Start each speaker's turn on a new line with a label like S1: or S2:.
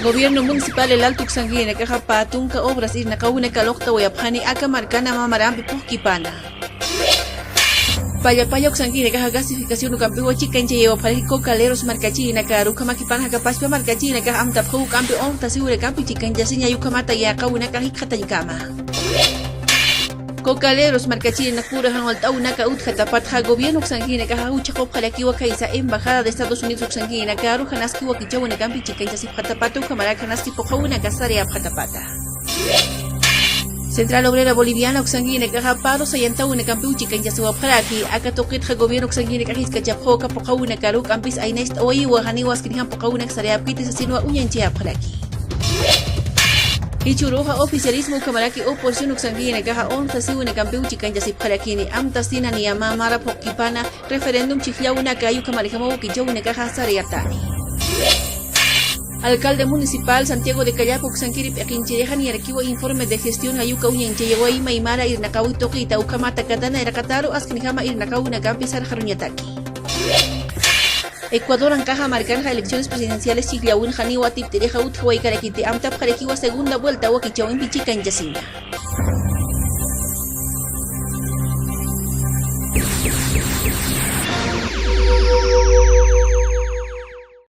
S1: Gobierno Municipal El Alto Xanguina caja patunca obras irna kauna kalokta wayapjani aka marcana mamarampi puhkipana. Paya Xanguina caja gasificación ukampiwa chikanche lleva parejo caleros marcachina karuka makipana kapaspa marcachina caja amtaphu kampi onta siure kampi chikanja sinya yukamata ya kauna kahikata yikama. Cocaleros marcachina cura hanolta unaka utjatapatja gobierno Xanguina caja ucha kopjalakiwa kaisa embajada de Estados Unidos Xanguina karu hanaski wakichawana kampi chikaisa sipjatapatu kamaraka hanaski pojauna kasare apjatapata. Central Obrera Boliviana Xanguina caja paro sayantauna kampi uchikaisa siwapjaraki aka toqitja gobierno Xanguina cajiska chapjoka pojauna karu kampis ainest oiwa haniwas kirihan pojauna kasare apkiti sasinwa unyanche apjaraki. Ichuruja oficialismo kamaraki oposición Xanguina caja onta siwina kampiu chikanja sipjarakini amtastina ni amamara pokipana referéndum chiflauna kayu kamarikamo kichowina caja sariatani. Alcalde municipal Santiago de Callapo Xanquiri pequincherejan y arquivo informe de gestión ayuka unyanche yewaima imara irnakawi toqita ukamata katana erakataro askinijama irnakauna kampisar jaruñataki. Ecuador encaja marcanja elecciones presidenciales chiflaun janiwa tiptereja utjawai karakite amtap karekiwa segunda vuelta wakichawin pichika en Yacinda.